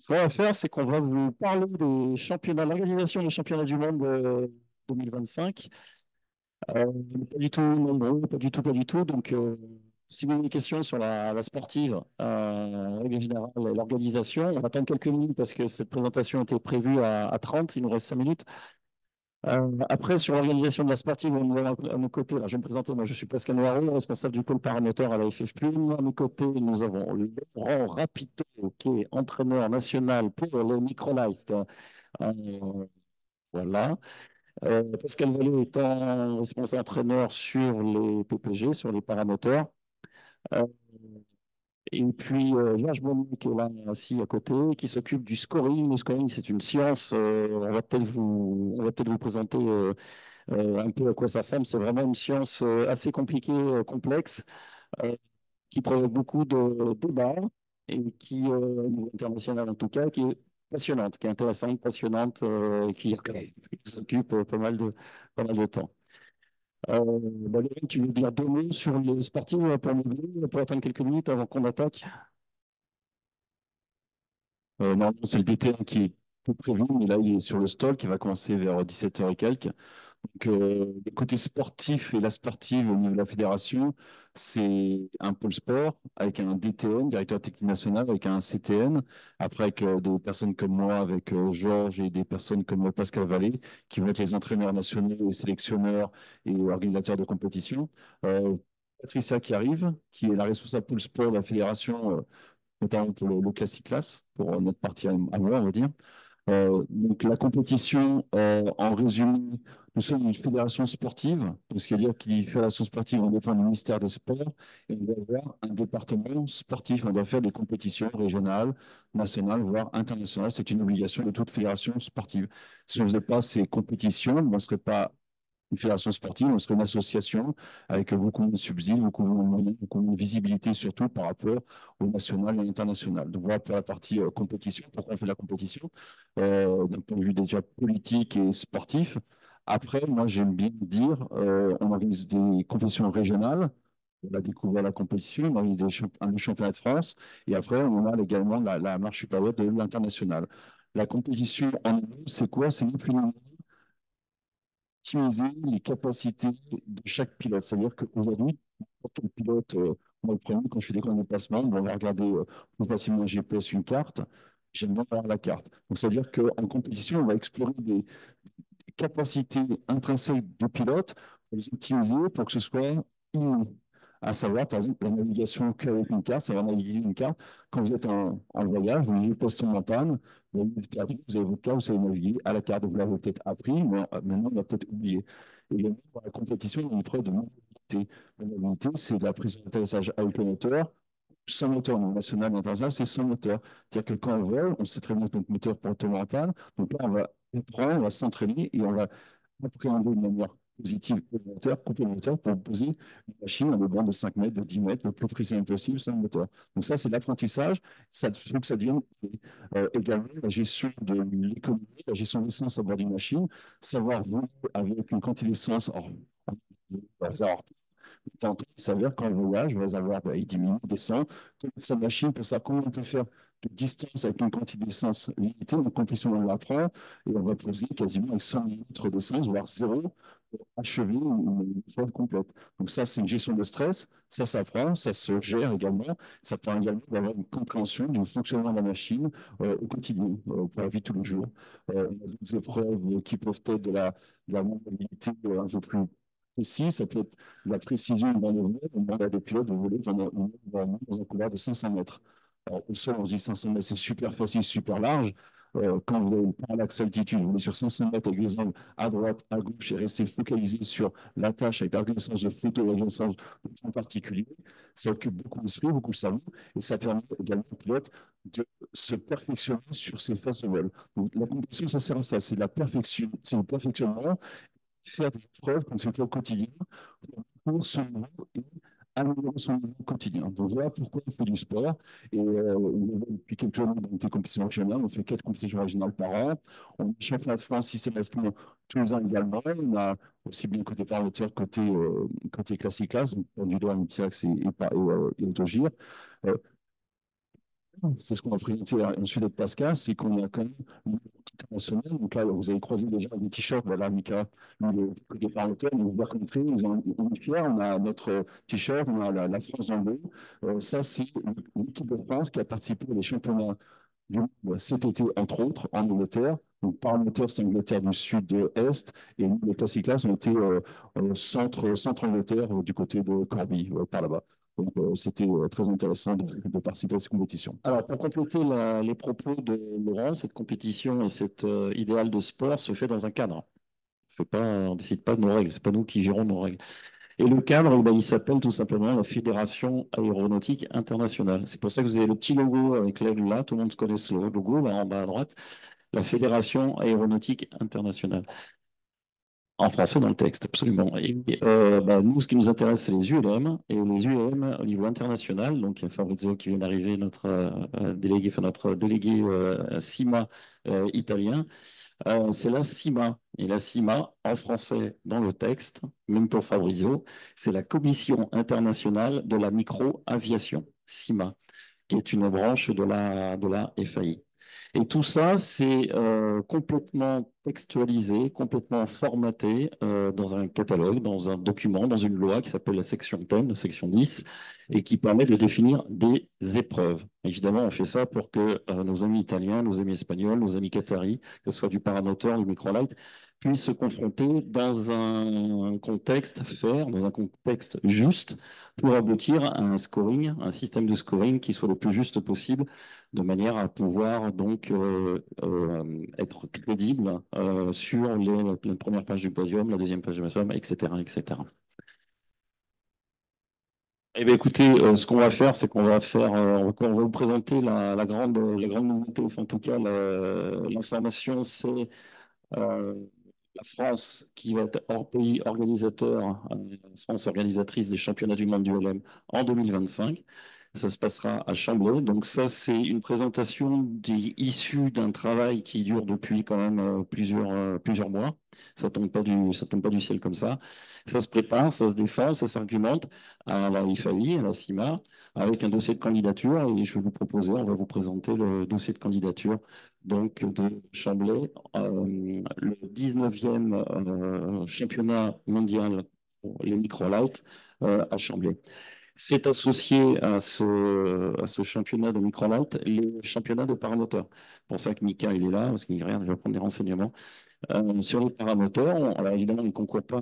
Ce qu'on va faire, c'est qu'on va vous parler des championnats, l'organisation des championnats du monde 2025. Pas du tout nombreux, pas du tout. Donc, si vous avez des questions sur la sportive, en règle générale, l'organisation, on va attendre quelques minutes parce que cette présentation était prévue à 30, il nous reste 5 minutes. Après, sur l'organisation de la sportive, on a à nos côtés, là, je vais me présenter, moi je suis Pascal Noireau, responsable du pôle paramoteur à la FFP. À mes côtés, nous avons Laurent Rapito, qui est entraîneur national pour les microlight. Euh, voilà. Pascal Vallée étant responsable entraîneur sur les PPG, sur les paramoteurs. Euh, et puis Georges Bonnet, qui est là assis à côté, qui s'occupe du scoring. Le scoring, c'est une science. On va peut-être vous présenter un peu à quoi ça ressemble. C'est vraiment une science assez compliquée, complexe, euh, qui provoque beaucoup de débats et qui, au niveau international en tout cas, qui est passionnante, qui est intéressante, passionnante, qui occupe pas mal de temps. Laurent, tu veux dire 2 mots sur les sportifs pour meubler, pour attendre quelques minutes avant qu'on attaque? Non, c'est le DT1 qui est tout prévu, mais là, il est sur le stall qui va commencer vers 17h et quelques. Donc, le côté sportif et la sportive au niveau de la fédération, c'est un pôle sport avec un DTN, directeur technique national, avec un CTN, après avec des personnes comme moi, avec Georges et des personnes comme Pascal Vallée, qui vont être les entraîneurs nationaux, les sélectionneurs et organisateurs de compétition. Patricia qui arrive, qui est la responsable pôle sport de la fédération, notamment pour le Classic Class, pour notre partie à moi, on va dire. Donc la compétition, en résumé, nous sommes une fédération sportive, donc ce qui veut dire qu'il y a une fédération sportive, on dépend du ministère des Sports, et on doit avoir un département sportif, on doit faire des compétitions régionales, nationales, voire internationales. C'est une obligation de toute fédération sportive. Si on ne faisait pas ces compétitions, on ne serait pas une fédération sportive, on serait une association avec beaucoup moins de subsides, beaucoup moins de moyens, beaucoup moins de visibilité, surtout par rapport au national et à l'international. Donc voilà pour la partie compétition, pourquoi on fait la compétition, d'un point de vue déjà politique et sportif. Après, moi j'aime bien dire, on organise des compétitions régionales, on a découvert la compétition, on organise un championnat de France, et après on a également la marche supérieure de l'international. La compétition en nous, c'est quoi? C'est ni plus ni moins optimiser les capacités de chaque pilote. C'est-à-dire qu'aujourd'hui, quand on pilote, moi le premier, quand je fais des grands déplacements, on va regarder plus facilement un GPS, une carte, j'aime bien avoir la carte. Donc, c'est-à-dire qu'en compétition, on va explorer des capacités intrinsèques de pilote pour les optimiser pour que ce soit inné. À savoir, par exemple, la navigation qu'avec une carte, ça va naviguer une carte. Quand vous êtes en voyage, vous avez posté en panne, vous êtes perdu, vous avez votre carte, vous savez naviguer à la carte. Vous l'avez peut-être appris, mais maintenant, on l'a peut-être oublié. Et également, dans la compétition, il y a une preuve de mobilité. La mobilité, c'est de la prise d'atterrissage avec le moteur, sans moteur, au national et international, c'est sans moteur. C'est-à-dire que quand on vole, on sait très bien que notre moteur peut tomber en panne. Donc là, on va apprendre, on va s'entraîner et on va appréhender de manière positive le moteur, couper le moteur pour poser une machine à des bandes de 5 mètres, de 10 mètres, le plus précis possible sans le moteur. Donc ça, c'est l'apprentissage. Ça faut que ça devienne également la gestion de l'économie, la gestion de l'essence à bord d'une machine, savoir voler avec une quantité d'essence. Alors, tantôt, il s'avère qu'en voyage, on va avoir il diminue, descend, connaître sa machine pour savoir comment on peut faire de distance avec une quantité d'essence limitée. Donc, compétition, on l'apprend et on va poser quasiment avec 100 litres d'essence, voire zéro, pour achever une fois complète. Donc, ça, c'est une gestion de stress. Ça s'apprend, ça se gère également. Ça permet également d'avoir une compréhension du fonctionnement de la machine au quotidien, pour la vie de tous les jours. On a d'autres épreuves qui peuvent être de la mobilité un peu plus précis. Ça peut être la précision dans le vol. On demande à des pilotes de voler dans un couloir de 500 mètres. Alors, au sol, on se dit 500 mètres, c'est super facile, super large. Quand vous avez une parallaxe altitude, vous voulez sur 500 mètres avec les angles à droite, à gauche et rester focalisé sur la tâche avec la reconnaissance de photo, la reconnaissance de points particuliers. Ça occupe beaucoup l'esprit, beaucoup le cerveau et ça permet également au pilote de se perfectionner sur ses phases de vol. Donc, la compétition, ça sert à ça, c'est la perfection, c'est le perfectionnement, faire des épreuves qu'on fait au quotidien pour son niveau et améliorer son niveau quotidien. Donc voilà pourquoi on fait du sport. Et depuis quelques années, dans des compétitions régionales, on fait 4 compétitions régionales par an. On est championnat de France systématiquement tous les ans également. On a aussi bien côté parlementaire, côté classique classe, donc on du doigt, Tirax et autogire. Euh, c'est ce qu'on a présenté ensuite avec Pascal, c'est qu'on a quand même une équipe internationale. Donc là, vous avez croisé déjà des t-shirts, voilà, Mika, le départ auteur, donc Black Country, on est fiers, on a notre t-shirt, on a la France dans le dos. Ça, c'est l'équipe de France qui a participé aux championnats du monde cet été, entre autres, en Angleterre. Donc, par Angleterre, c'est Angleterre du sud-est, et nous, les Classic on était centre-Angleterre, du côté de Corby, par là-bas. Donc, c'était très intéressant de participer à ces compétitions. Alors, pour compléter les propos de Laurent, cette compétition et cet idéal de sport se fait dans un cadre. On ne décide pas de nos règles, c'est pas nous qui gérons nos règles. Et le cadre, eh ben, il s'appelle tout simplement la Fédération aéronautique internationale. C'est pour ça que vous avez le petit logo avec l'aigle là, tout le monde connaît ce logo là en bas à droite, la Fédération aéronautique internationale. En français dans le texte, absolument. Et bah, nous, ce qui nous intéresse, c'est les ULM. Et les ULM au niveau international, donc il y a Fabrizio qui vient d'arriver, notre délégué CIMA italien, c'est la CIMA. Et la CIMA, en français, dans le texte, même pour Fabrizio, c'est la Commission internationale de la micro-aviation, CIMA, qui est une branche de la FAI. Et tout ça, c'est complètement textualisé, complètement formaté dans un catalogue, dans un document, dans une loi qui s'appelle la section 10, la section 10, et qui permet de définir des épreuves. Évidemment, on fait ça pour que nos amis italiens, nos amis espagnols, nos amis qataris, que ce soit du paramoteur, du microlight, puissent se confronter dans un contexte fair, dans un contexte juste, pour aboutir à un scoring, un système de scoring qui soit le plus juste possible, de manière à pouvoir donc être crédible sur la première page du podium, la deuxième page du podium, etc., etc. Eh bien, écoutez, ce qu'on va faire, c'est qu'on va faire, on va vous présenter la grande nouveauté, enfin, en tout cas, l'information, c'est euh, la France qui va être hors pays organisateur, France organisatrice des championnats du monde du LM en 2025. Ça se passera à Chambly. Donc ça, c'est une présentation issue d'un travail qui dure depuis quand même plusieurs mois. Ça tombe pas du ciel comme ça. Ça se prépare, ça se défend, ça s'argumente à la IFAI, à la CIMA, avec un dossier de candidature. Et je vais vous proposer, on va vous présenter le dossier de candidature donc de Chambly, le 19e championnat mondial pour les microlights à Chambly. C'est associé à ce championnat de microlight, les championnats de paramoteurs. C'est pour ça que Mika, il est là, parce qu'il regarde, il va prendre des renseignements. Sur les paramoteurs, alors évidemment, on ne concourt pas.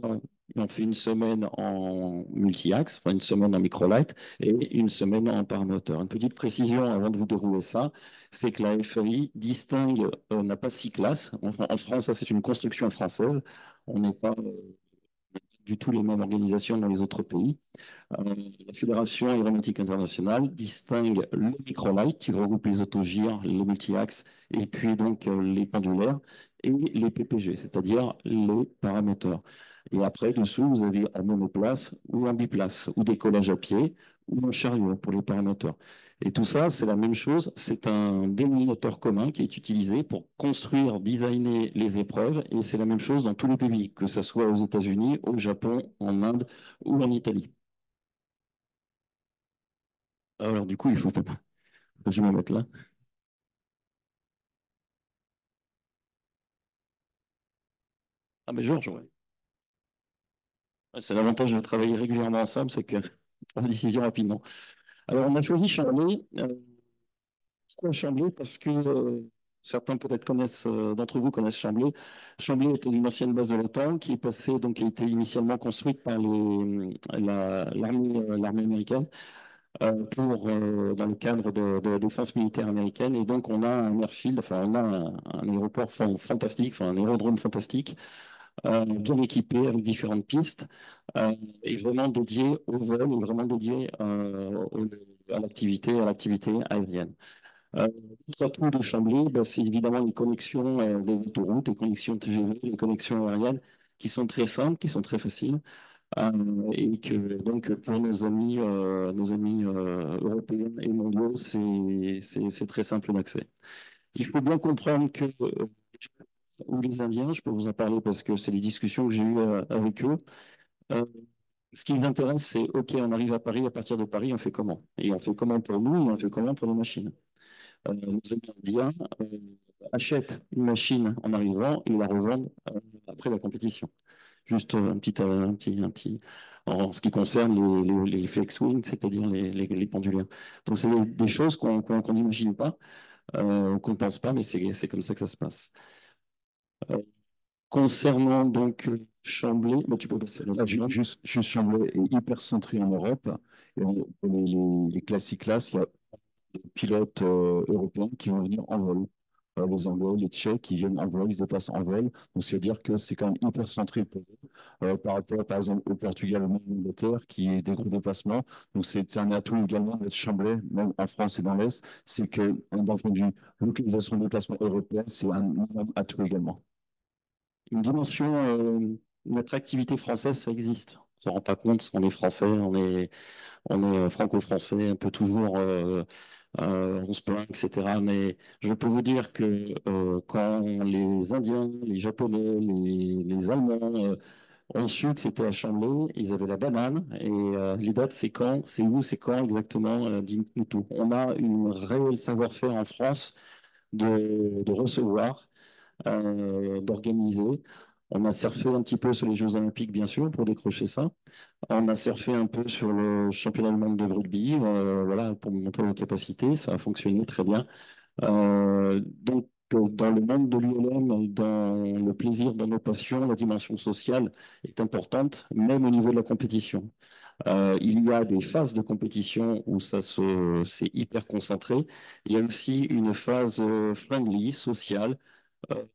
On fait une semaine en multi-axe, enfin une semaine en microlight et une semaine en paramoteur. Une petite précision avant de vous dérouler ça, c'est que la FAI distingue, n'a pas six classes. En France, ça c'est une construction française. On n'est pas du tout les mêmes organisations dans les autres pays. La Fédération aéronautique internationale distingue le microlight qui regroupe les autogires, les multi-axes et puis donc les pendulaires et les PPG, c'est-à-dire les paramoteurs. Et après, dessous, vous avez un monoplace ou un biplace ou décollage à pied ou un chariot pour les paramoteurs. Et tout ça, c'est la même chose, c'est un dénominateur commun qui est utilisé pour construire, designer les épreuves, et c'est la même chose dans tous les pays, que ce soit aux États-Unis, au Japon, en Inde ou en Italie. Alors, du coup, il faut que je me mette là. Ah, mais Georges, ouais. Ouais, c'est l'avantage de travailler régulièrement ensemble, c'est qu'on prend des décisions rapidement. Alors, on a choisi Chambly. Pourquoi Chambly? Parce que certains peut-être connaissent, d'entre vous connaissent Chambly. Chambly était une ancienne base de l'OTAN qui est passée, donc qui a été initialement construite par l'armée américaine dans le cadre de la défense militaire américaine. Et donc, on a un airfield, enfin, on a un aéroport fantastique, enfin, un aérodrome fantastique, bien équipé avec différentes pistes et vraiment dédié au vol et vraiment dédié à l'activité aérienne. L'autre atout de Chambly, ben, c'est évidemment les connexions des autoroutes, les connexions TGV, les connexions aériennes qui sont très simples, qui sont très faciles. Et que donc pour nos amis européens et mondiaux, c'est très simple d'accès. Il faut bien comprendre que ou les Indiens, je peux vous en parler parce que c'est les discussions que j'ai eues avec eux. Euh, Ce qui les intéresse, c'est OK, on arrive à Paris, à partir de Paris, on fait comment? Et on fait comment pour nous et on fait comment pour les machines? nos amis indiens achètent une machine en arrivant et la revendent après la compétition. Juste en ce qui concerne les flex wings, c'est-à-dire les penduliers. Donc, c'est des choses qu'on n'imagine pas, qu'on ne pense pas, mais c'est comme ça que ça se passe. Concernant donc Chambly, bah, tu peux passer à la suivante. Juste Chambly est hyper centré en Europe. Et pour les classiques classes, il y a des pilotes européens qui vont venir en vol. Les Anglais, les Tchèques, qui viennent en vol, ils se déplacent en vol. Donc, ça veut dire que c'est quand même hyper centré pour eux, par rapport, par exemple, au Portugal ou même l'Angleterre, qui est des gros déplacements. Donc, c'est un atout également d'être Chambly, même en France et dans l'Est. C'est que, d'un point de vue localisation de déplacement européen, c'est un énorme atout également. Une dimension, notre activité française, ça existe. On ne s'en rend pas compte, on est français, on est franco-français, un peu toujours, on se plaint, etc. Mais je peux vous dire que quand les Indiens, les Japonais, les Allemands ont su que c'était à Chambly, ils avaient la banane. Et les dates, c'est quand, c'est où, c'est quand exactement, dites-nous tout. On a une réel savoir-faire en France de recevoir, d'organiser. On a surfé un petit peu sur les Jeux Olympiques, bien sûr, pour décrocher ça. On a surfé un peu sur le championnat du monde de rugby, voilà, pour montrer nos capacités. Ça a fonctionné très bien. Donc, dans le monde de l'ULM, dans le plaisir, dans nos passions, la dimension sociale est importante, même au niveau de la compétition. Il y a des phases de compétition où c'est hyper concentré. Il y a aussi une phase friendly, sociale, euh,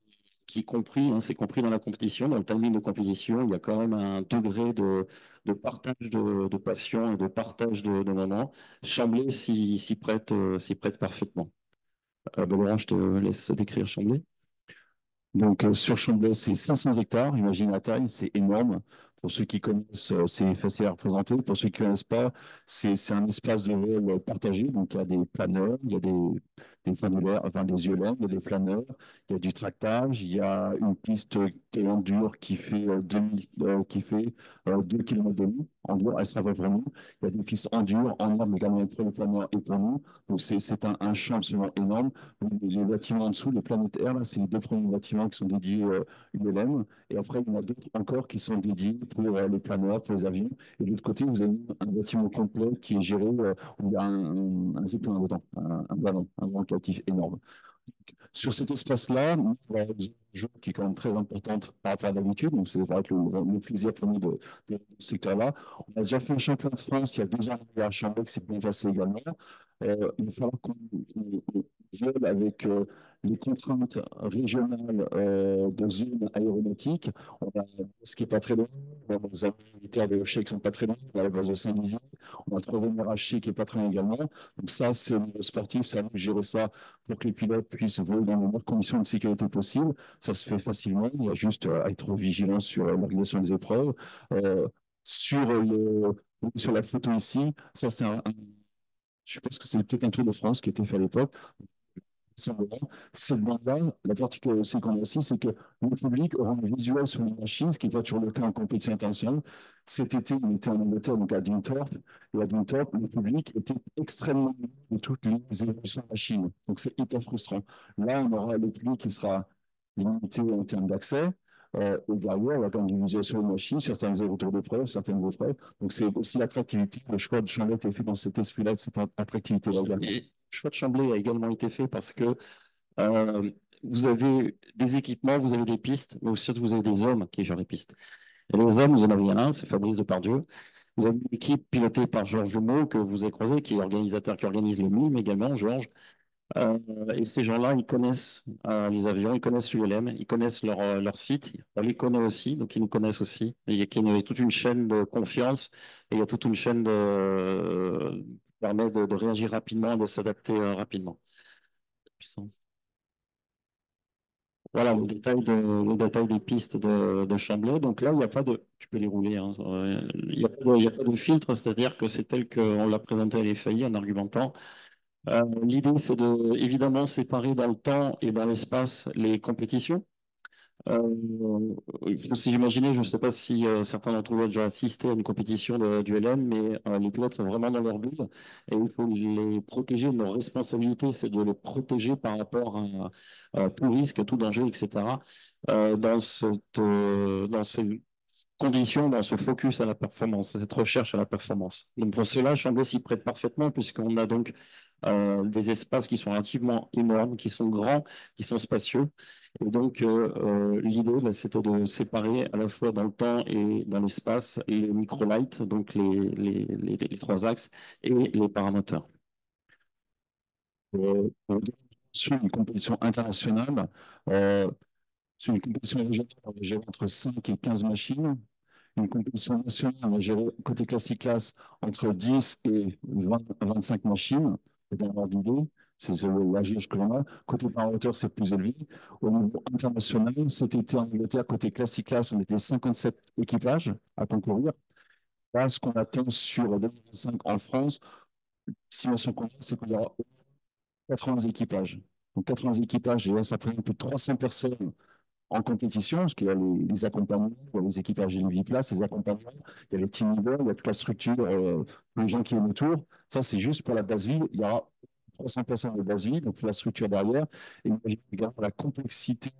qui est compris, hein, c'est compris dans la compétition, dans le timing de compétition. Il y a quand même un degré de partage de passion et de partage de moments. Chambly s'y prête parfaitement. Laurent, je te laisse décrire Chambly. Donc, sur Chambly, c'est 500 hectares. Imagine la taille, c'est énorme. Pour ceux qui connaissent, c'est facile à représenter. Pour ceux qui ne connaissent pas, c'est un espace de vol partagé. Donc, il y a des planeurs, il y a des pendulaires, enfin des ULM, il y a des planeurs, il y a du tractage, il y a une piste qui est en dur qui fait, 2 km de long. En dur, elle sera vraiment. Il y a des pistes en dur, en herbe également pour les planeurs et pour nous. Donc, c'est un champ absolument énorme. Les bâtiments en dessous, les Planète Air, là, c'est les deux premiers bâtiments qui sont dédiés ULM. Et après, il y en a d'autres encore qui sont dédiés pour les planeurs, pour les avions. Et de l'autre côté, vous avez un bâtiment complet qui est géré où il y a un zeppelin dedans, un ballon, un grand captif énorme. Sur cet espace-là, on a une zone qui est quand même très importante par rapport à d'habitude. Donc, c'est vrai que le plaisir pour nous de ce secteur-là. On a déjà fait un championnat de France il y a 2 ans à Chambly, qui s'est bien passé également. Il va falloir qu'on vole avec les contraintes régionales de zone aéronautique. On a ce qui n'est pas très loin. On a les amis militaires de Hocher qui ne sont pas très loin. On a la base de Saint-Dizier. On a le 3e RHC qui n'est pas très loin également. Donc ça, c'est au niveau sportif. Ça va gérer ça pour que les pilotes puissent voler dans les meilleures conditions de sécurité possibles. Ça se fait facilement. Il y a juste à être vigilant sur l'organisation des épreuves. Euh, sur, sur la photo ici, ça c'est je pense que c'est peut-être un Tour de France qui était fait à l'époque. Simplement, cette bande-là, la particularité qu'on a aussi, c'est que le public aura un visuel sur les machines, ce qui n'est pas toujours le cas en compétition internationale. Cet été, on était en Angleterre, donc à Dinthorpe, et à Dinthorpe, le public était extrêmement loin de toutes les évolutions de machines. Donc c'est hyper frustrant. Là, on aura le public qui sera limité en termes d'accès. Et derrière, on va quand même du visuel sur les machines, sur certaines retours d'épreuves, certaines épreuves. Donc c'est aussi l'attractivité. Le choix de Chambly a été fait dans cet esprit-là, de cette attractivité-là également. Et le choix de Chambly a également été fait parce que euh, vous avez des équipements, vous avez des pistes, mais aussi vous avez des hommes qui gèrent les pistes. Et les hommes, vous en avez un, c'est Fabrice Depardieu. Vous avez une équipe pilotée par Georges Meaux, que vous avez croisé, qui est organisateur, qui organise le MIM également, Georges. Euh, et ces gens-là, ils connaissent les avions, ils connaissent l'ULM, ils connaissent leur site. On les connaît aussi, donc ils nous connaissent aussi. Et il y a toute une chaîne de confiance et il y a toute une chaîne qui permet de réagir rapidement et de s'adapter rapidement. Puissance. Voilà le détail des pistes de Chambly. Donc là, il n'y a pas de. Tu peux les rouler, hein, il y a pas de filtre, c'est-à-dire que c'est tel qu'on l'a présenté à l'EFAI en argumentant. L'idée, c'est de évidemment séparer dans le temps et dans l'espace les compétitions. Il faut s'imaginer, je ne sais pas si certains d'entre vous ont déjà assisté à une compétition du LM, mais les pilotes sont vraiment dans leur bulle et il faut les protéger. Leur responsabilité, c'est de les protéger par rapport à tout risque, tout danger, etc. Dans ces conditions, dans ce focus à la performance, cette recherche à la performance. Donc pour cela, Chambly s'y prête parfaitement puisqu'on a donc des espaces qui sont relativement énormes, qui sont grands, qui sont spacieux. Et donc, l'idée, là, c'était de séparer à la fois dans le temps et dans l'espace les microlights, donc les trois axes, et les paramoteurs. Sur une compétition internationale, euh, sur une compétition régionale, on va gérer entre 5 et 15 machines. Une compétition nationale, on va gérer côté classique-classe entre 10 et 20 à 25 machines. Dans l'ordre d'idée, c'est la jauge que l'on a. Côté par hauteur, c'est plus élevé. Au niveau international, cet été en Angleterre, côté classique-classe, on était 57 équipages à concourir. Là, ce qu'on attend sur 2025 en France, l'estimation qu'on a, c'est qu'il y aura 80 équipages. Donc 80 équipages, et là, ça prend plus de 300 personnes en compétition, parce qu'il y a les accompagnants, il y a les équipages de place, les accompagnants, il y a les team leaders, il y a toute la structure, les gens qui viennent autour. Ça, c'est juste pour la base vie. Il y aura 300 personnes de base vie, donc la structure derrière. Et imaginez également la complexité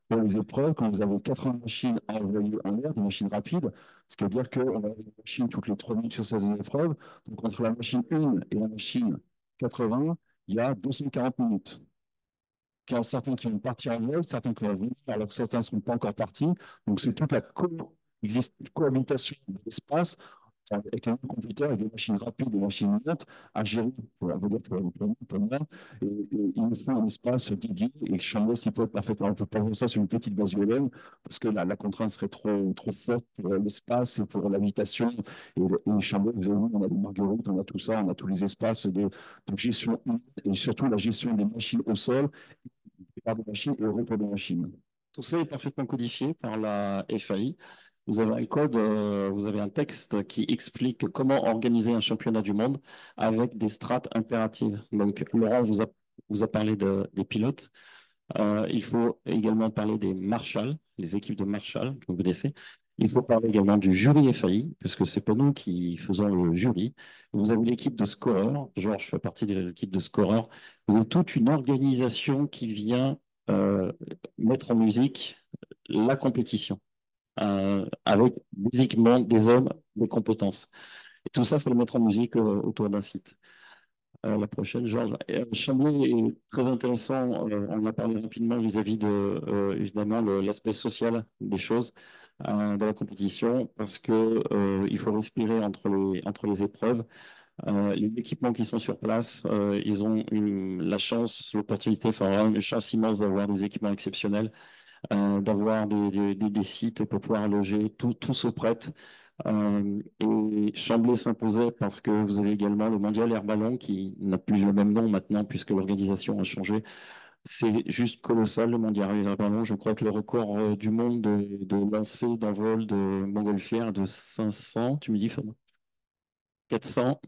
pour les épreuves, quand vous avez 80 machines à envoyer en l'air, des machines rapides, ce qui veut dire qu'on a une machine toutes les 3 minutes sur ces épreuves. Donc entre la machine 1 et la machine 80, il y a 240 minutes. Il y en a certains qui vont partir à vol, certains qui vont venir, alors que certains ne sont pas encore partis. Donc, c'est toute la cohabitation de l'espace avec un computer, avec des machines rapides, des machines lentes à gérer, on va dire, pour moi. Et il nous faut un espace dédié et que Chambly s'y peut parfaitement. On ne peut pas faire ça sur une petite base ULM parce que la contrainte serait trop forte pour l'espace et pour l'habitation. Et Chambly, vous avez vu, on a des marguerites, on a tout ça, on a tous les espaces de gestion et surtout la gestion des machines au sol par des machines et au repos des machines. Tout ça est parfaitement codifié par la FAI. Vous avez un code, vous avez un texte qui explique comment organiser un championnat du monde avec des strates impératives. Donc, Laurent vous a parlé des pilotes. Il faut également parler des marshals, les équipes de marshals que vous connaissez. Il faut parler également du jury FAI, puisque c'est pas nous qui faisons le jury. Vous avez l'équipe de scoreurs. Georges fait partie de l'équipe de scoreurs. Vous avez toute une organisation qui vient euh, mettre en musique la compétition, avec basiquement des hommes, des compétences. Et tout ça, il faut le mettre en musique autour d'un site. La prochaine, Georges. Chambly est très intéressant. On en a parlé rapidement vis-à-vis de, évidemment, l'aspect social des choses dans la compétition, parce que il faut respirer entre les épreuves. Les équipements qui sont sur place, ils ont la chance, l'opportunité, enfin vraiment une chance immense d'avoir des équipements exceptionnels, d'avoir des sites pour pouvoir loger, tout se prête. Et Chambly s'imposait parce que vous avez également le Mondial Air Ballon qui n'a plus le même nom maintenant puisque l'organisation a changé. C'est juste colossal le Mondial Air Ballon. Je crois que le record du monde de lancer d'envol de montgolfière est de 500, tu me dis, Fabien 400,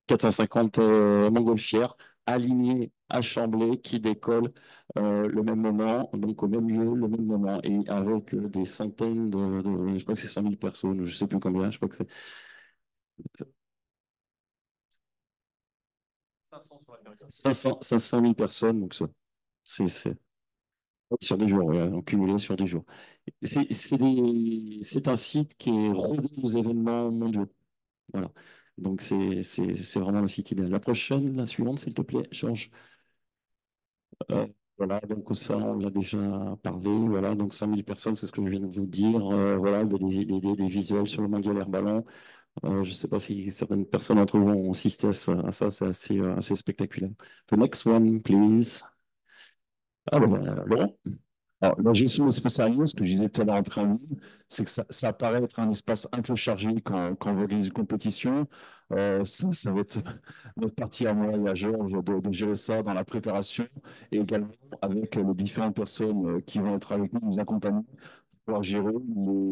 450 montgolfières alignées à Chambly qui décollent le même moment, donc au même lieu, le même moment, et avec des centaines je crois que c'est 5000 personnes, je ne sais plus combien, je crois que c'est 500 000 personnes, donc ça, c'est sur des jours, ouais, en cumulé sur des jours. C'est un site qui est rodé aux événements mondiaux. Voilà. Donc, c'est vraiment le site idéal. La prochaine, la suivante, s'il te plaît, change. Voilà, donc ça, on l'a déjà parlé. Voilà, donc 5000 personnes, c'est ce que je viens de vous dire. Voilà, des visuels sur le mondial air ballon. Je ne sais pas si certaines personnes d'entre vous ont assisté à ça, c'est assez spectaculaire. The next one, please. Ah, ben, Laurent. Alors, la gestion des espaces aériens, ce que je disais tout à l'heure en préambule, c'est que ça paraît être un espace un peu chargé quand on organise une compétition. Ça va être notre partie à moi et à Georges de gérer ça dans la préparation et également avec les différentes personnes qui vont être avec nous, nous accompagner pouvoir gérer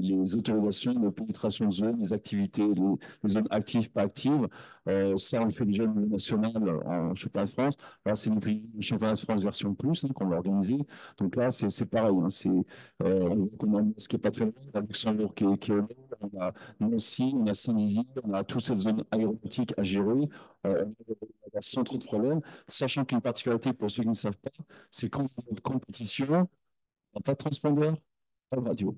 les autorisations de pénétration de zone, les activités, les zones actives, pas actives. Ça, on le fait déjà au niveau national en championnat de France. Là, c'est le championnat de France version plus, hein, qu'on va organiser. Donc là, c'est pareil. Hein, on a ce qui n'est pas très loin, on a Luxembourg qui est au nord, on a Nancy, on a Saint-Dizier, on a toute cette zone aéronautique à gérer. On a sans trop de problèmes, sachant qu'une particularité pour ceux qui ne savent pas, c'est qu'en compétition, on n'a pas de transpondeur, pas de radio.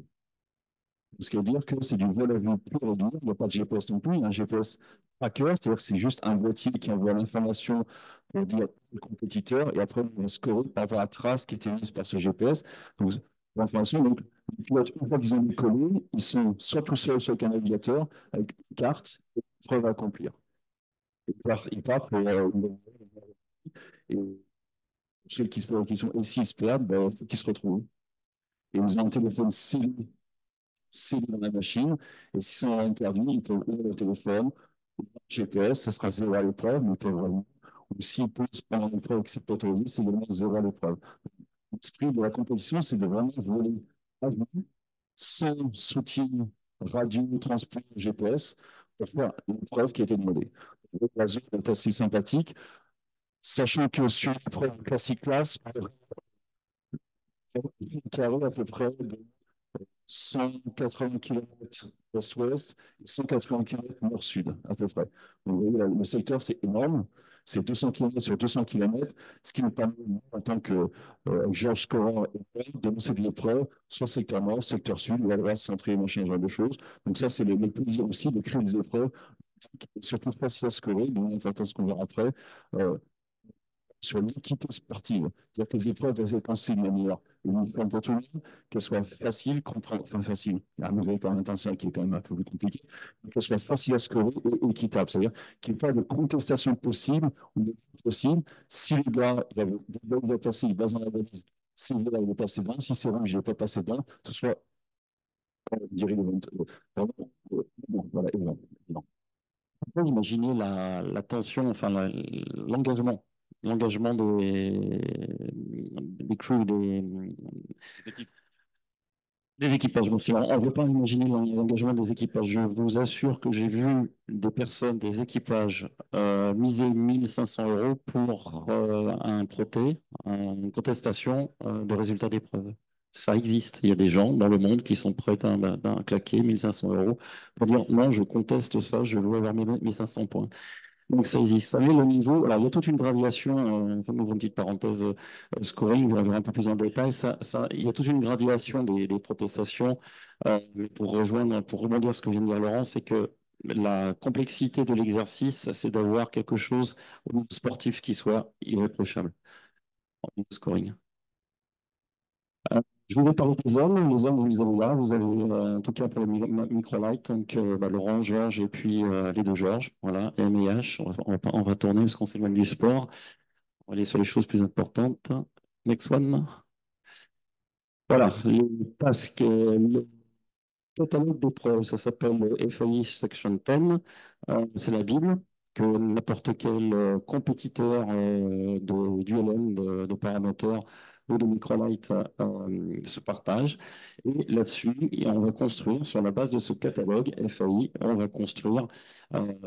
Ce qui veut dire que c'est du vol à vue pur et dur. Il n'y a pas de GPS non plus. Il y a un GPS tracker, c'est-à-dire que c'est juste un boîtier qui envoie l'information pour dire le compétiteur et après on va scorer par rapport à la trace qui était mise par ce GPS. Donc, l'information, donc, les pilotes, une fois qu'ils ont décollé, ils sont soit tout seuls, soit avec un navigateur, avec une carte et une preuve à accomplir. Ils partent et ceux qui se posent la question, et s'ils se perdent, ben, il faut qu'ils se retrouvent. Et ils ont un téléphone scellé dans la machine. Et s'ils sont interdits, ils peuvent ouvrir le téléphone, le GPS, ce sera zéro à l'épreuve, mais ils peuvent vraiment. Ou s'ils posent pendant l'épreuve que c'est pas autorisé, c'est également zéro à l'épreuve. L'esprit de la compétition, c'est de vraiment voler à vue, sans soutien radio, transport, GPS, pour faire l'épreuve qui a été demandée. La zone est assez sympathique, sachant que sur l'épreuve classique classe, on a carré à peu près de 180 km ouest-ouest et 180 km nord-sud, à peu près. Donc, vous voyez, le secteur, c'est énorme. C'est 200 km sur 200 km, ce qui nous permet, en tant que Georges Scorer, de lancer de l'épreuve, soit secteur nord, secteur sud, ou à l'ouest, centré, machin, ce genre de choses. Donc, ça, c'est le plaisir aussi de créer des épreuves, surtout faciles à scorer, d'où l'importance qu'on verra après. Euh, sur l'équité sportive. C'est-à-dire que les épreuves doivent être pensées de manière uniforme pour tout le monde, qu'elles soient faciles, enfin faciles, il y a un degré quand même intention qui est quand même un peu plus compliqué, mais qu'elles soient faciles à scorer et équitables. C'est-à-dire qu'il n'y ait pas de contestation possible ou de possible. Si le gars, il a passé, il base dans la valise, si le gars, il est passé dedans, si c'est rouge, il n'est pas passé dedans, que ce soit, on dirait, vraiment, bon, voilà, évidemment. On peut imaginer la tension, enfin l'engagement, l'engagement des crews, des équipages. Bon, on ne veut pas imaginer l'engagement des équipages. Je vous assure que j'ai vu des personnes, des équipages miser 1 500 € pour un proté, une contestation de résultats d'épreuve. Ça existe. Il y a des gens dans le monde qui sont prêts à claquer 1 500 € pour dire non, je conteste ça, je veux avoir mes 500 points. Donc ça existe. Ça met le niveau. Alors, il y a toute une gradation, on ouvre une petite parenthèse scoring, on va voir un peu plus en détail. Il y a toute une gradation des protestations. Mais pour rebondir sur ce que vient de dire Laurent, c'est que la complexité de l'exercice, c'est d'avoir quelque chose au niveau sportif qui soit irréprochable en niveau scoring. Je voulais parler des hommes. Les hommes, vous les avez là. Vous avez, en tout cas pour le microlight, donc Laurent, Georges et puis les deux Georges. Voilà, M et H. On va tourner parce qu'on s'éloigne du sport. On va aller sur les choses plus importantes. Next one. Voilà, les tasks, le catalogue d'épreuves, ça s'appelle le FAI Section 10. C'est la Bible que n'importe quel compétiteur du LM, de paramoteur ou de microlight se partage. Et là-dessus, on va construire, sur la base de ce catalogue FAI, on va construire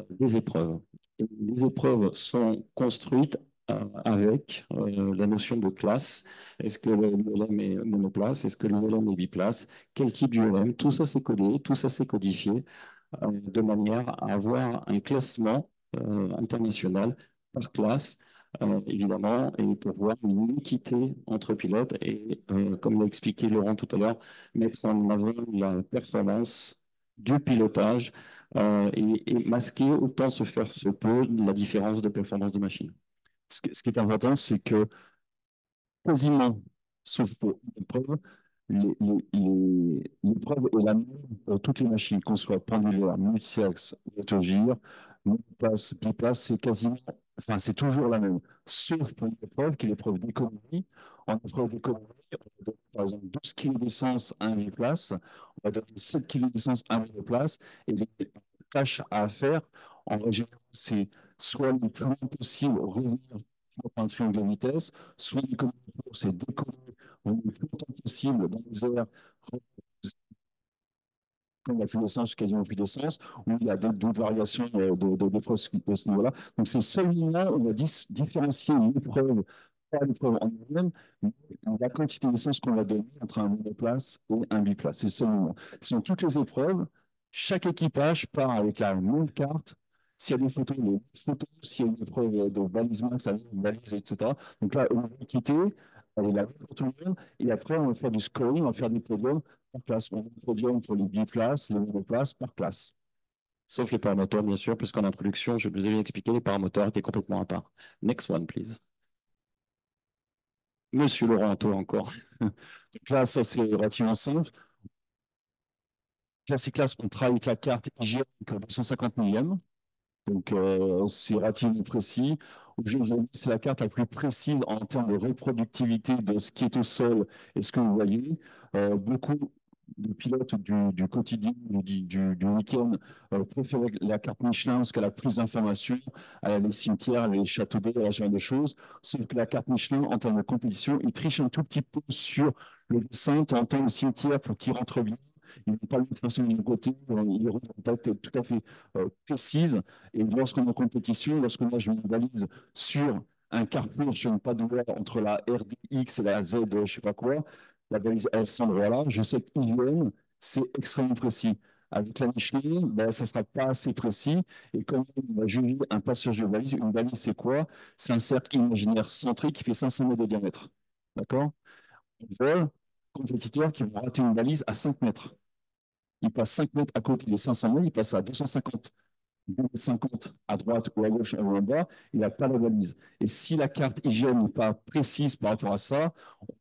des épreuves. Et les épreuves sont construites avec la notion de classe. Est-ce que le LM est monoplace? Est-ce que le LM est biplace? Quel type d'ULM? Tout ça, c'est codé, tout ça, c'est codifié de manière à avoir un classement international par classe, évidemment, et pour voir une équité entre pilotes et, comme l'a expliqué Laurent tout à l'heure, mettre en avant la performance du pilotage et masquer autant se faire se peut la différence de performance de machine. Ce qui est important, c'est que quasiment, sauf pour l'épreuve, l'épreuve est la même pour toutes les machines, qu'on soit pendulaire, multi-axe, autogire, monoplace, biplace, c'est quasiment, enfin, c'est toujours la même. Sauf pour une épreuve qui est l'épreuve d'économie. En épreuve d'économie, on va donner par exemple 12 kg d'essence à un biplace, on va donner 7 kg d'essence à un monoplace, et les tâches à faire, en règle c'est soit le plus loin possible, revenir un triangle de vitesse, soit l'économie, c'est décoller le plus longtemps possible dans les airs, quand il n'y a plus d'essence, quasiment plus d'essence, où il y a d'autres variations d'épreuves de ce niveau-là. Donc, c'est seulement, on va différencier une épreuve, pas l'épreuve en elle-même, mais la quantité d'essence qu'on va donner entre un monoplace et un biplace. C'est seulement. Ce sont toutes les épreuves. Chaque équipage part avec la même carte. S'il y a des photos, les photos, s'il y a une épreuve de balise max, une balise, etc. Donc là, on va quitter, elle est la même pour tout le monde. Et après, on va faire du scoring, on va faire des podiums par classe. On a des podiums pour les biplaces, les monoplaces par classe. Sauf les paramoteurs, bien sûr, puisqu'en introduction, je vous ai expliqué, les paramoteurs étaient complètement à part. Next one, please. Monsieur Laurent Anto, encore. Donc là, ça, c'est relativement simple. Classe et classe, on travaille avec la carte IGN 250 millième. Donc, c'est relativement précis. Aujourd'hui, c'est la carte la plus précise en termes de reproductivité de ce qui est au sol et ce que vous voyez. Beaucoup de pilotes du quotidien, du week-end, préfèrent la carte Michelin parce qu'elle a plus d'informations. Elle a les cimetières, elle a les châteaux d'eau, elle a ce genre de choses. Sauf que la carte Michelin, en termes de compétition, il triche un tout petit peu sur le dessin. Tu entends le cimetière pour qu'il rentre bien. Il ne va pas le mettre de façon de côté, il ne va pas être tout à fait précise. Et lorsqu'on est en compétition, lorsque moi je me balise sur un carrefour, sur une padoie entre la RDX et la Z, je ne sais pas quoi, la balise à cet endroit-là, je sais que IUM, c'est extrêmement précis. Avec la Michelin, ben, ça ne sera pas assez précis. Et comme on va juger un passage de balise, une balise, c'est quoi? C'est un cercle imaginaire centré qui fait 500 mètres de diamètre. D'accord? On voit compétiteurs qui vont rater une balise à 5 mètres. Il passe 5 mètres à côté des 500 mètres, il passe à 250 2,50 à droite ou à gauche ou en bas, il n'a pas la balise. Et si la carte hygiène n'est pas précise par rapport à ça,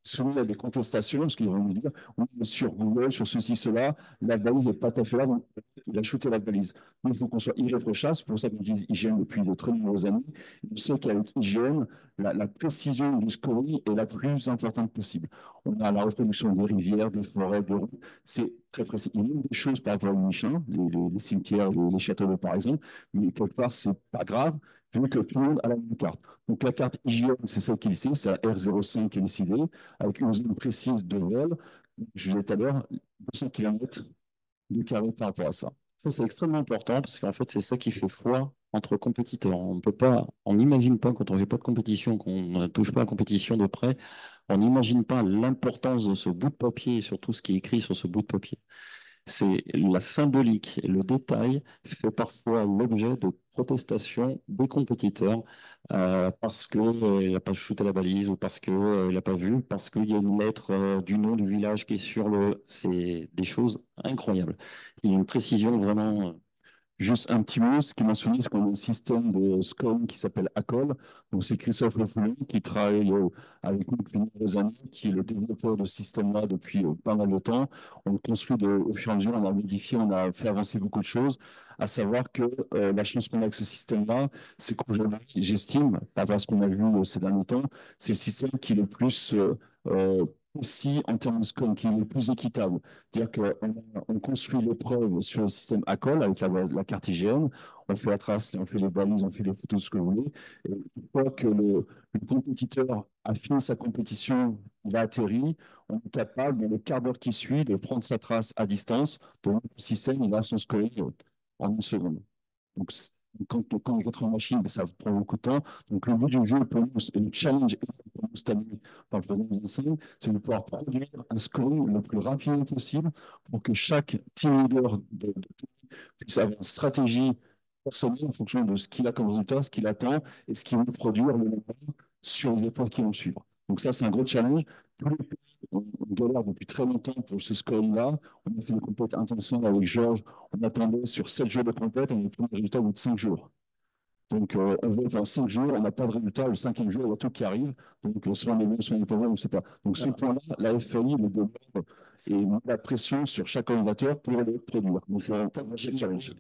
souvent il y a des contestations, parce qu'ils vont nous dire, oui, sur Google, sur ceci, cela, la balise n'est pas tout à fait là, donc il a shooté la balise. Donc il faut qu'on soit irréprochable, c'est pour ça qu'on utilise hygiène depuis de très nombreuses années. On sait qu'avec hygiène, la précision du scoring est la plus importante possible. On a la reproduction des rivières, des forêts, des routes, c'est très précis. Il y a des choses par rapport au Michelin, les cimetières, les châteaux d'eau par exemple, mais quelque part, c'est pas grave, vu que tout le monde a la même carte. Donc la carte hygiène, c'est celle qui est ici, c'est la R05 qui est décidée, avec une zone précise de vol. Je disais tout à l'heure, 200 km de carré par rapport à ça. Ça, c'est extrêmement important parce qu'en fait, c'est ça qui fait foi entre compétiteurs. On peut pas, on n'imagine pas quand on ne fait pas de compétition, qu'on ne touche pas à la compétition de près, on n'imagine pas l'importance de ce bout de papier et surtout ce qui est écrit sur ce bout de papier. C'est la symbolique et le détail fait parfois l'objet de protestations des compétiteurs parce qu'il n'a pas shooté la balise ou parce qu'il n'a pas vu, parce qu'il y a une lettre du nom du village qui est sur le... C'est des choses incroyables. Il y a une précision vraiment... Juste un petit mot, ce qui m'a souligné, c'est qu'on a un système de scoring qui s'appelle ACOL. Donc, c'est Christophe Le Foulon qui travaille avec nous depuis nombreuses années, qui est le développeur de ce système-là depuis pas mal de temps. On le construit au fur et à mesure, on a modifié, on a fait avancer beaucoup de choses. À savoir que la chance qu'on a avec ce système-là, c'est qu'aujourd'hui, j'estime, pas parce qu'on a vu ces derniers temps, c'est le système qui est le plus précis en termes de scoring, qui est le plus équitable. C'est-à-dire qu'on construit l'épreuve sur le système ACOL avec la carte IGN, on fait la trace, on fait les balises, on fait les photos, ce que vous voulez. Et une fois que le compétiteur a fini sa compétition, il a atterri, on est capable, dans le quart d'heure qui suit, de prendre sa trace à distance. Donc, le système, il a son scoring en une seconde. Donc, quand on est 80 machines, ben, ça prend beaucoup de temps. Donc, le but du jeu, pour nous, le challenge pour nous, cette année, par le programme des enseignes, c'est de pouvoir produire un scoring le plus rapidement possible pour que chaque team leader puisse avoir une stratégie personnelle en fonction de ce qu'il a comme résultat, ce qu'il attend et ce qu'il veut produire le lendemain sur les épreuves qui vont suivre. Donc, ça, c'est un gros challenge. Tous les pays on galère depuis très longtemps pour ce scoring-là. On a fait des compètes internationales avec Georges. On attendait sur 7 jours de compète, on a eu le résultat au bout de 5 jours. Donc, on veut faire 5 jours, on n'a pas de résultat. Le cinquième jour, il y a tout qui arrive. Donc, soit on est bon, soit on n'est pas bon, on ne sait pas. Donc, ce point-là, la FAI le demande et met la pression sur chaque organisateur pour le produire. Donc,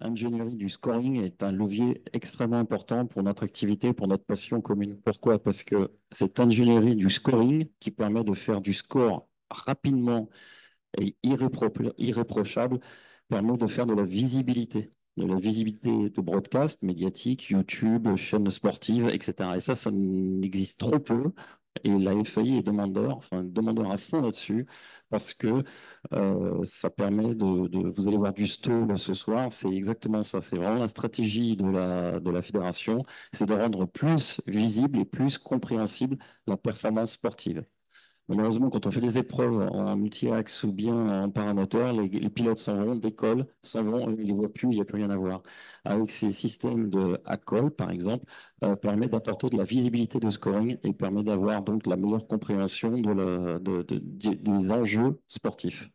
L'ingénierie du scoring est un levier extrêmement important pour notre activité, pour notre passion commune. Pourquoi? Parce que cette ingénierie du scoring qui permet de faire du score rapidement et irréprochable permet de faire de la visibilité. De la visibilité de broadcast, médiatique, YouTube, chaînes sportives, etc. Et ça n'existe trop peu Et la FAI est demandeur, enfin demandeur à fond là-dessus, parce que ça permet vous allez voir du stall ce soir, c'est exactement ça, c'est vraiment la stratégie de la fédération, c'est de rendre plus visible et plus compréhensible la performance sportive. Malheureusement, quand on fait des épreuves en multi-axe ou bien en paramoteur, les pilotes s'en vont, décollent, s'en vont, ils ne les voient plus, il n'y a plus rien à voir. Avec ces systèmes de ACOL, par exemple, permet d'apporter de la visibilité de scoring et permet d'avoir donc la meilleure compréhension des enjeux sportifs.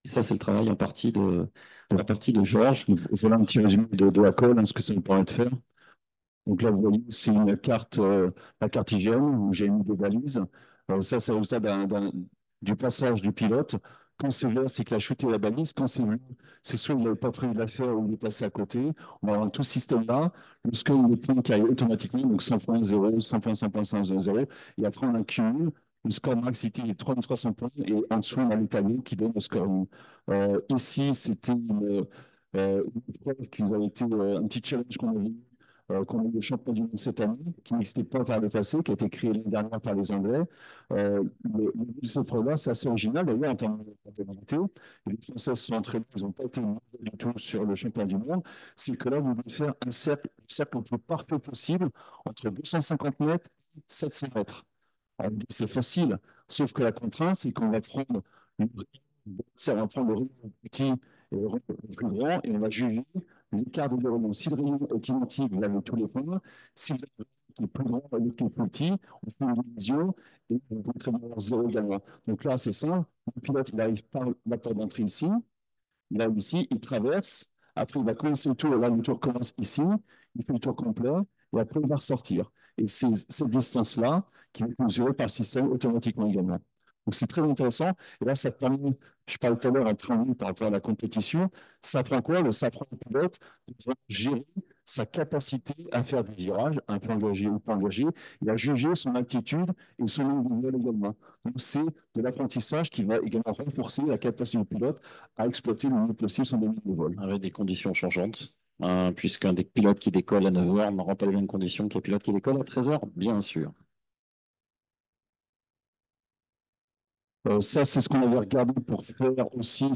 Et ça, c'est le travail en partie la partie de Georges. Voilà un petit résumé de la colle, hein, ce que ça nous permet de faire. Donc là, vous voyez, c'est une carte, la carte IGN où j'ai mis des balises. Ça, c'est au stade du passage du pilote. Quand c'est vert, c'est qu'il a shooté la balise. Quand c'est bleu, c'est soit il n'avait pas prévu de la faire ou il est passé à côté. On va avoir tout ce système-là. Le score, il est point qui arrive automatiquement, donc 100.0, 100 100.100. Et après, on accumule. Le score max, c'était 3300 points. Et en dessous, on a les tableaux qui donnent le score. Ici, c'était une épreuve qui nous a été un petit challenge qu'on avait qu'on a eu le champion du monde cette année, qui n'existait pas par le passé, qui a été créé l'année dernière par les Anglais. Cette preuve-là, c'est assez original d'ailleurs en termes de comptabilité. Les Français se sont entraînés, ils n'ont pas été mauvais du tout sur le champion du monde. C'est que là, vous devez faire un cercle le plus parfait possible entre 250 mètres et 700 mètres. Alors, c'est facile, sauf que la contrainte, c'est qu'on va prendre on va prendre le rayon le plus petit et le rayon le plus grand et on va juger l'écart de rayon. Si le rayon est identique, vous avez tous les points. Si vous avez un rayon qui est plus grand et qui est plus petit, on fait une division et vous pouvez très bien avoir zéro également. Donc là, c'est simple. Le pilote, il arrive par la porte d'entrée ici. Là, ici, il traverse. Après, il va commencer le tour. Là, le tour commence ici. Il fait le tour complet. Et après, il va ressortir. Et c'est cette distance-là qui est mesurée par le système automatiquement également. Donc, c'est très intéressant. Et là, ça permet, je parlais tout à l'heure en training par rapport à la compétition. Ça prend quoi? Ça prend le pilote de gérer sa capacité à faire des virages, un peu engagé ou pas engagé, et à juger son attitude et son nombre de vols également. Donc, c'est de l'apprentissage qui va également renforcer la capacité du pilote à exploiter le mieux possible son domaine de vol. Avec des conditions changeantes, puisqu'un des pilotes qui décolle à 9 heures n'aura pas les mêmes conditions qu'un pilote qui décolle à 13 heures, bien sûr. Ça, c'est ce qu'on avait regardé pour faire aussi.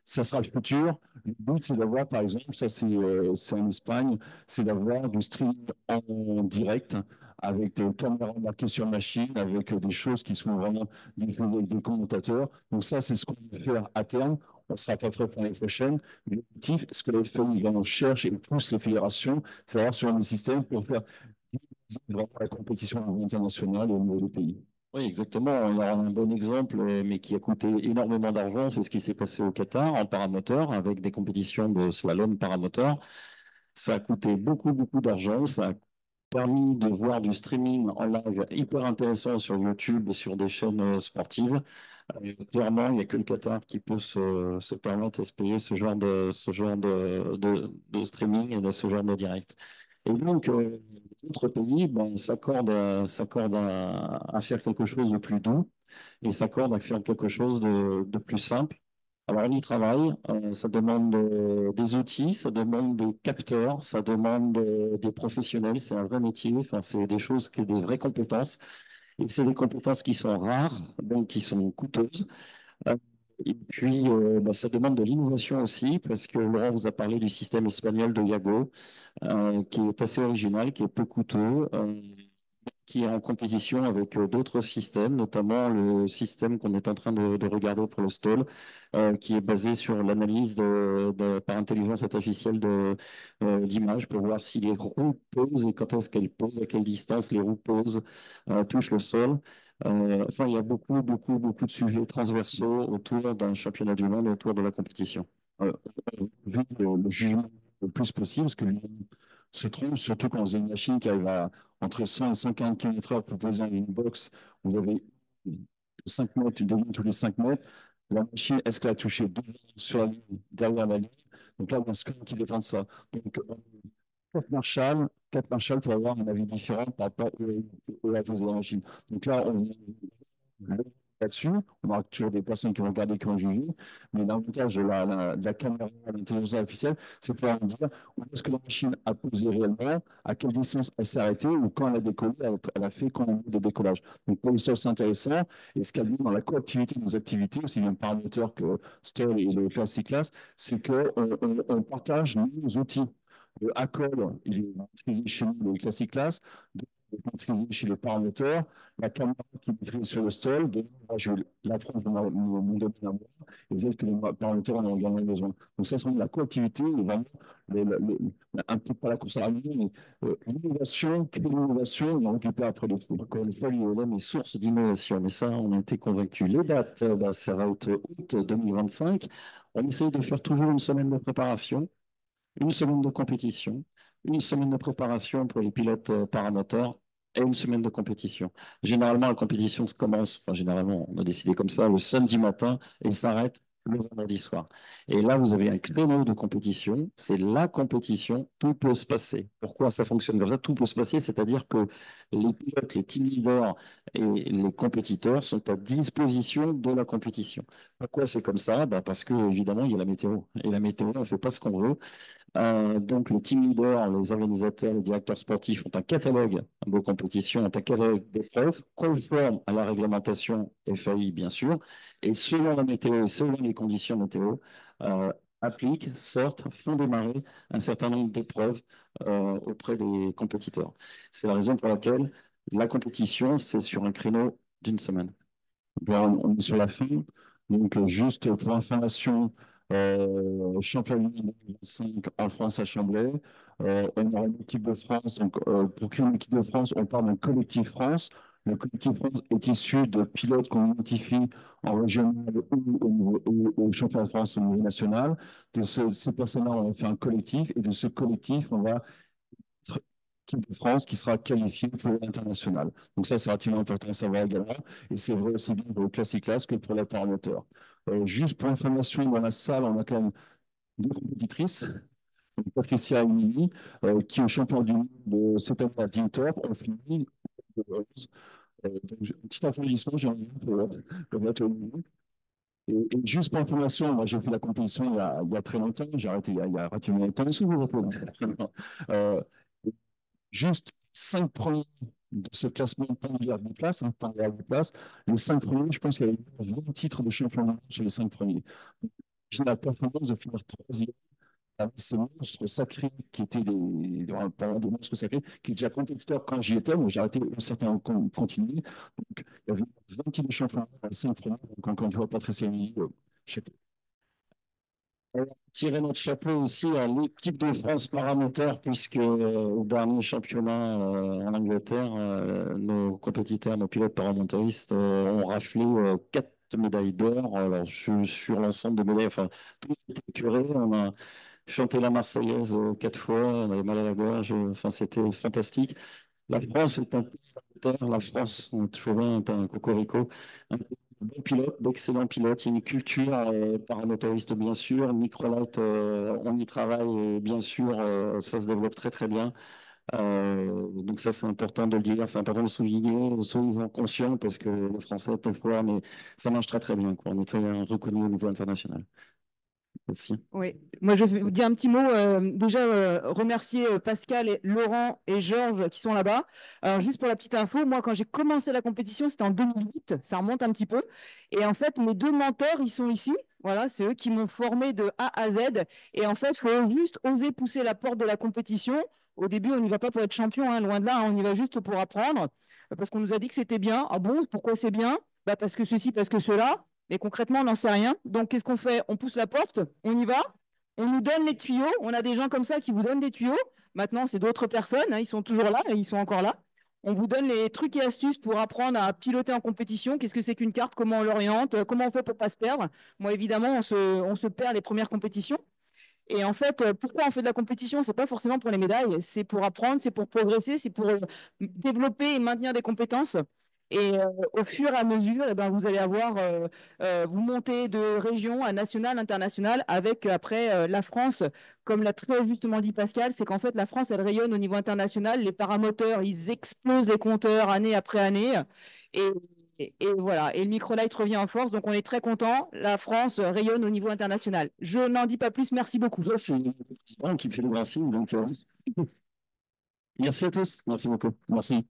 Ça sera le futur. Le but, c'est d'avoir, par exemple, ça c'est en Espagne, c'est d'avoir du streaming en direct avec des caméras embarquées sur machine, avec des choses qui sont vraiment diffusées avec des commentateurs. Donc ça, c'est ce qu'on veut faire à terme. On ne sera pas prêt pour l'année prochaine. Mais l'objectif, ce que la FAI également cherche et pousse les fédérations, c'est d'avoir sur un système pour faire vraiment la compétition au niveau international et au niveau des pays. Oui, exactement. Il y a un bon exemple, mais qui a coûté énormément d'argent. C'est ce qui s'est passé au Qatar en paramoteur, avec des compétitions de slalom paramoteur. Ça a coûté beaucoup, beaucoup d'argent. Ça a permis de voir du streaming en live hyper intéressant sur YouTube et sur des chaînes sportives. Clairement, il n'y a que le Qatar qui peut se permettre de se payer ce genre de streaming et de ce genre de direct. Et donc, les autres pays ben, s'accordent à faire quelque chose de plus doux et s'accordent à faire quelque chose de plus simple. Alors, on y travaille, ça demande des outils, ça demande des capteurs, ça demande des professionnels, c'est un vrai métier, enfin, c'est des choses, des vraies compétences. Et c'est des compétences qui sont rares, donc qui sont coûteuses. Euh, Et puis, bah, ça demande de l'innovation aussi, parce que Laurent vous a parlé du système espagnol de Yago, qui est assez original, qui est peu coûteux, qui est en compétition avec d'autres systèmes, notamment le système qu'on est en train de regarder pour le stall, qui est basé sur l'analyse par intelligence artificielle d'images pour voir si les roues posent et quand est-ce qu'elles posent, à quelle distance les roues posent, touchent le sol. Enfin, il y a beaucoup, beaucoup, beaucoup de sujets transversaux autour d'un championnat du monde, autour de la compétition. Vu le jugement le plus possible, parce que lui se trompe, surtout quand vous avez une machine qui arrive à entre 100 et 140 km/h pour poser une box, vous avez 5 mètres, une devine tous les 5 mètres. La machine, est-ce qu'elle a touché devant, sur la ligne, derrière la ligne? Donc là, on a ce qui défend ça. Donc, 4 Marshall pour avoir un avis différent par rapport au la de la machine. Donc là, on là-dessus. On aura toujours des personnes qui vont regarder, qui vont juger. Mais l'avantage de la caméra, de l'intelligence artificielle, c'est de pouvoir dire où est-ce que la machine a posé réellement, à quelle distance elle s'est arrêtée, ou quand elle a décollé, elle a fait combien de décollage. Donc, pour ça, c'est intéressant. Et ce qu'elle dit dans la coactivité de nos activités, aussi bien paraméteurs que Stoll et le Classic Class, c'est qu'on partage nos outils. Le Hackle, il est maîtrisé chez nous, le Classic Class, il est maîtrisé chez les paramoteurs, la caméra qui est maîtrisée sur le stall, donc moi, je vais l'apprendre de mon domaine à moi, et peut-être que les paramoteurs en ont également besoin. Donc ça, c'est la coactivité, et vraiment, un peu pas la course à l'année, mais l'innovation, créer l'innovation, et en récupérer après les fruits. Encore une fois, l'IOLM est source d'innovation, mais ça, on a été convaincus. Les dates, ça va être août 2025. On essaye de faire toujours une semaine de préparation, une semaine de compétition, une semaine de préparation pour les pilotes paramoteurs et une semaine de compétition. Généralement, la compétition commence, enfin généralement, on a décidé comme ça, le samedi matin et s'arrête le vendredi soir. Et là, vous avez un créneau de compétition, c'est la compétition, tout peut se passer. Pourquoi ça fonctionne comme ça? Tout peut se passer, c'est-à-dire que les pilotes, les team leaders et les compétiteurs sont à disposition de la compétition. Pourquoi c'est comme ça? Parce que, évidemment, il y a la météo. Et la météo, on ne fait pas ce qu'on veut. Donc, le team leader, les organisateurs, les directeurs sportifs ont un catalogue de compétitions, ont un catalogue d'épreuves conforme à la réglementation FAI, bien sûr, et selon la météo et selon les conditions météo, appliquent, sortent, font démarrer un certain nombre d'épreuves auprès des compétiteurs. C'est la raison pour laquelle la compétition, c'est sur un créneau d'une semaine. On est sur la fin. Donc, juste pour information, championnat 2025 en France à Chambly. On aura une équipe de France. Donc, pour créer une équipe de France, on parle d'un collectif France. Le collectif France est issu de pilotes qu'on identifie en régional ou au championnat de France au niveau national. De ces personnes-là, on va faire un collectif. Et de ce collectif, on va équipe de France qui sera qualifiée pour l'international. Donc ça, c'est relativement important à savoir également. Et c'est vrai aussi bien pour le Classic Class que pour les paramoteurs. Juste pour information, dans la salle, on a quand même deux compétitrices. Donc, Patricia et Mimi, qui est champion du monde de cette année à Dintorp, ont fini. Donc, un petit applaudissement, j'ai envie pour votre Mimi. Et juste pour information, moi j'ai fait la compétition il y a très longtemps, j'ai arrêté il y a relativement longtemps, sous vos applaudissements. Juste 5 premiers de ce classement par de place, les 5 premiers, je pense qu'il y avait 20 titres de champion du monde sur les 5 premiers. J'ai la performance de finir troisième avec ces monstres sacrés qui étaient pardon, des monstres sacrés, qui étaient déjà compétiteurs quand j'y étais, mais j'ai arrêté certains continuer. Donc, il y avait 20 titres de champion du monde dans les 5 premiers. Donc, encore une fois, Patricia Emily, je sais pas. Tirer notre chapeau aussi à l'équipe de France paramoteur, puisque au dernier championnat en Angleterre, nos compétiteurs, nos pilotes paramotoristes ont raflé 4 médailles d'or. Alors, sur l'ensemble de médailles, enfin, tout était curé. On a chanté la Marseillaise 4 fois, on avait mal à la gorge. Enfin, c'était fantastique. La France est un pays terre. La France, on a toujours un cocorico. Un bon pilote, d'excellents pilotes. Il y a une culture paramotoriste, bien sûr. Microlight, on y travaille, et bien sûr, ça se développe très, très bien. Donc ça, c'est important de le dire, c'est important de le souligner, soyez-en conscients, parce que le français, parfois, mais ça marche très, très bien, quoi. On est très reconnu au niveau international. Merci. Oui, moi je vais vous dire un petit mot. Déjà, remercier Pascal, et Laurent et Georges qui sont là-bas. Alors, juste pour la petite info, moi, quand j'ai commencé la compétition, c'était en 2008, ça remonte un petit peu. Et en fait, mes deux mentors, ils sont ici. Voilà, c'est eux qui m'ont formé de A à Z. Et en fait, il faut juste oser pousser la porte de la compétition. Au début, on n'y va pas pour être champion, hein, loin de là, hein, on y va juste pour apprendre. Parce qu'on nous a dit que c'était bien. Ah bon, pourquoi c'est bien? Parce que ceci, parce que cela. Mais concrètement, on n'en sait rien. Donc, qu'est-ce qu'on fait? On pousse la porte, on y va, on nous donne les tuyaux. On a des gens comme ça qui vous donnent des tuyaux. Maintenant, c'est d'autres personnes, hein, ils sont toujours là et ils sont encore là. On vous donne les trucs et astuces pour apprendre à piloter en compétition. Qu'est-ce que c'est qu'une carte? Comment on l'oriente? Comment on fait pour ne pas se perdre? Moi, évidemment, on se perd les premières compétitions. Et en fait, pourquoi on fait de la compétition? C'est pas forcément pour les médailles, c'est pour apprendre, c'est pour progresser, c'est pour développer et maintenir des compétences. Et au fur et à mesure, eh ben, vous allez avoir, vous montez de région à national, international, avec après la France, comme l'a très justement dit Pascal, c'est qu'en fait la France, elle rayonne au niveau international. Les paramoteurs, ils explosent les compteurs année après année. Et Et voilà, et le microlight revient en force, donc on est très content. La France rayonne au niveau international. Je n'en dis pas plus, merci beaucoup. C'est le président qui me fait le grand signe, donc merci à tous, merci beaucoup. Merci.